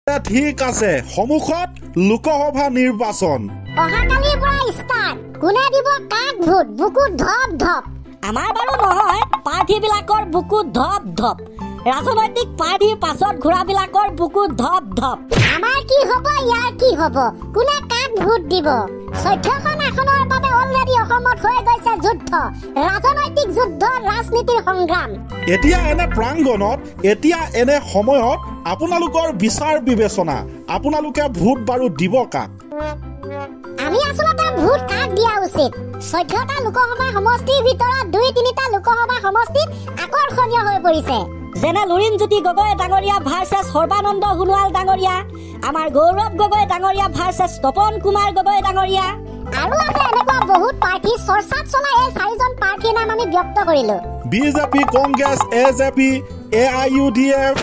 ঠিক আছে, সন্মুখত লোকসভা নিৰ্বাচন। অহাকালিৰ পৰা ষ্টাৰ্ট। কোনে দিব কাক ভোট? বুকুত ধপ ধপ। আমাৰ বাৰু নহয়, প্ৰাৰ্থীবিলাকৰ বুকুত ধপ ধপ। ৰাজনৈতিক পাৰ্টীৰ পাছত ঘোঁৰাবিলাকৰ বুকুত ধপ ধপ। আমাৰ কি হ'ব, ইয়াৰ কি হ'ব? কোনে কাক ভোট দিব? 14খন আসনৰ বাবে অলৰেডি অসমত হৈ গৈছে যুদ্ধ, ৰাজনৈতিক যুদ্ধ, ৰাজনীতিৰ সংগ্ৰাম। এতিয়া এনে প্ৰাংগণত, এতিয়া এনে সময়ত আপোনালোকৰ বিচাৰ বিবেচনা, আপোনালোকে ভোট বাৰু দিব কাক? আমি আচলতে ভোট কাক দিয়া উচিত? 14টা লোকসভা সমষ্টিৰ ভিতৰত 2-3টা লোকসভা সমষ্টিত আকৰ্ষণীয় হৈ পৰিছে, যেনে লুৰিণজ্যোতি গগৈ ডাঙৰীয়া ভাৰ্চেছ সৰ্বানন্দ সোণোৱাল ডাঙৰীয়া, আমাৰ গৌৰৱ গগৈ ডাঙৰীয়া ভাৰ্চেছ তপন কুমাৰ গগৈ ডাঙৰীয়া। আৰু আছে এনেকুৱা বহুত প্ৰাৰ্থী। চৰ্চাত চলা এই 4জন প্ৰাৰ্থীৰ নাম আমি ব্যক্ত কৰিলো: বিজেপি, কংগ্ৰেছ, এজেপি, AIUDF।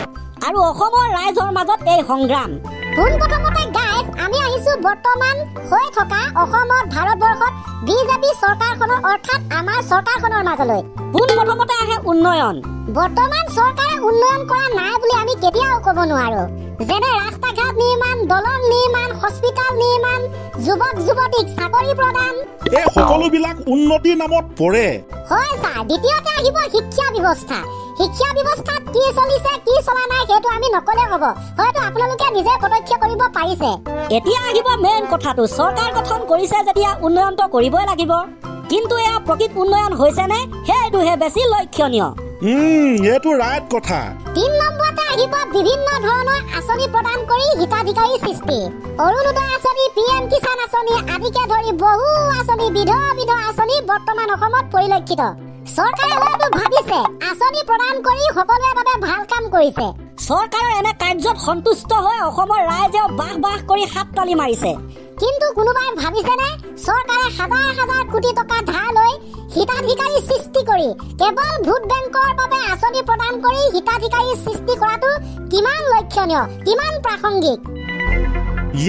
আৰু অসমৰ ৰাইজৰ মাজত এই সংগ্ৰাম। পোনপ্ৰথমতে গাইজ, আমি আহিছো বৰ্তমান হৈ থকা অসমত, ভাৰতবৰ্ষত বিজেপি চৰকাৰখনৰ, অৰ্থাৎ আমাৰ চৰকাৰখনৰ মাজলৈ। পোনপ্ৰথমতে আহে উন্নয়ন। বৰ্তমান চৰকাৰে উন্নয়ন কৰা নাই বুলি আমি কেতিয়াও ক'ব নোৱাৰো। যেনে ৰাস্তা ঘাট নিৰ্মাণ, দলং নিৰ্মাণ, হস্পিটাল নিৰ্মাণ, যুৱক যুৱতীক চাকৰি প্ৰদান, এই সকলোবিলাক উন্নতিৰ নামত পৰে। হয় ছাৰ। দ্বিতীয়তে আহিব শিক্ষা ব্যৱস্থা। শিক্ষা ব্যৱস্থাত কি চলিছে, কি চলা নাই সেইটো আমি নকলে হ'ব, হয়তো আপোনালোকে নিজে প্ৰত্যক্ষ কৰিব পাৰিছে। এতিয়া আহিব মেইন কথাটো, চৰকাৰ গঠন কৰিছে যেতিয়া উন্নয়নটো কৰিবই লাগিব। কিন্তু এয়া প্ৰকৃত উন্নয়ন হৈছেনে, সেইটোহে বেছি লক্ষণীয়। এইটো ৰাইট কথা। 3 নম্বৰতে আহিব বিভিন্ন ধৰণৰ আঁচনি প্ৰদান কৰি হিতাধিকাৰী সৃষ্টি। অৰুণোদয় আঁচনি, PM কিষাণ আঁচনি আদিকে ধৰি বহু আঁচনি, বিধ আঁচনি বৰ্তমান অসমত পৰিলক্ষিত। চৰকাৰে হয়তো ভাবিছে আঁচনি প্ৰদান কৰি সকলোৰে বাবে ভাল কাম কৰিছে। চৰকাৰৰ এনে কাৰ্যত সন্তুষ্ট হৈ অসমৰ ৰাইজেও বাহ কৰি হাত তালি মাৰিছে। কিন্তু কোনোবাই ভাবিছেনে চৰকাৰে হাজাৰ হাজাৰ কোটি টকা ধাৰ লৈ হিতাধিকাৰী সৃষ্টি কৰি কেৱল ভোট বেংকৰ বাবে আঁচনি প্ৰদান কৰি হিতাধিকাৰী সৃষ্টি কৰাটো কিমান লক্ষণীয়, কিমান প্ৰাসংগিক?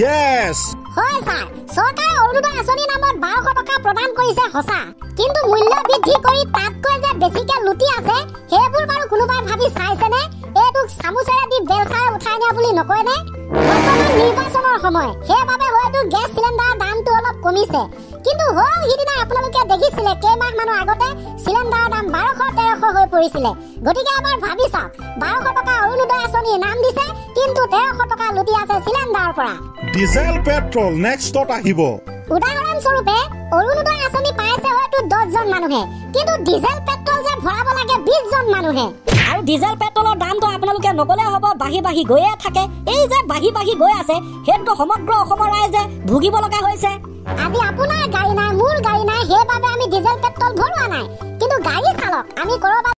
Yes! হয় ছাৰ, চৰকাৰে অৰুণোদয় আঁচনিৰ নামত 1200 টকা প্ৰদান কৰিছে সঁচা, কিন্তু মূল্য বৃদ্ধি কৰি তাতকৈ যে বেছিকে লুটি আছে সেইবোৰ বাৰু কোনোবাই ভাবি চাইছেনে? এইটোক চামুচেৰে দি বেলচাৰে উঠাই নিয়া বুলি নকয়নে? বৰ্তমান নিৰ্বাচনৰ সময়, সেইবাবে হয়তো গেছ চিলিণ্ডাৰৰ দামটো অলপ কমিছে, কিন্তু হ'ল সিদিনা আপোনালোকে দেখিছিলে কেইমাহ মানৰ আগতে চিলিণ্ডাৰৰ দাম 1200-1300 হৈ পৰিছিলে। গতিকে এবাৰ ভাবি চাওক, 1200 টকা অৰুণোদয় আঁচনিৰ নাম দিছে, কিন্তু 1300 টকা লুটি আছে চিলিণ্ডাৰৰ পৰা। ডিজেল পেট্ৰল নেক্সটত আহিব। উদাহৰণস্বৰূপে অৰুণোদয় আঁচনি পাইছে হয়তো 10জন মানুহে, কিন্তু ডিজেল পেট্ৰল যে ভৰাব লাগে 20জন মানুহে। আৰু ডিজেল পেট্ৰলৰ দামটো আপোনালোকে নকলে হ'ব, বাঢ়ি গৈয়ে থাকে। এই যে বাঢ়ি গৈ আছে, সেইটো সমগ্ৰ অসমৰ ৰাইজে ভুগিব লগা হৈছে। আজি আপোনাৰ গাড়ী নাই, মোৰ গাড়ী নাই, সেইবাবে আমি ডিজেল পেট্ৰল ভৰোৱা নাই, কিন্তু গাড়ী চালক আমি কৰবাত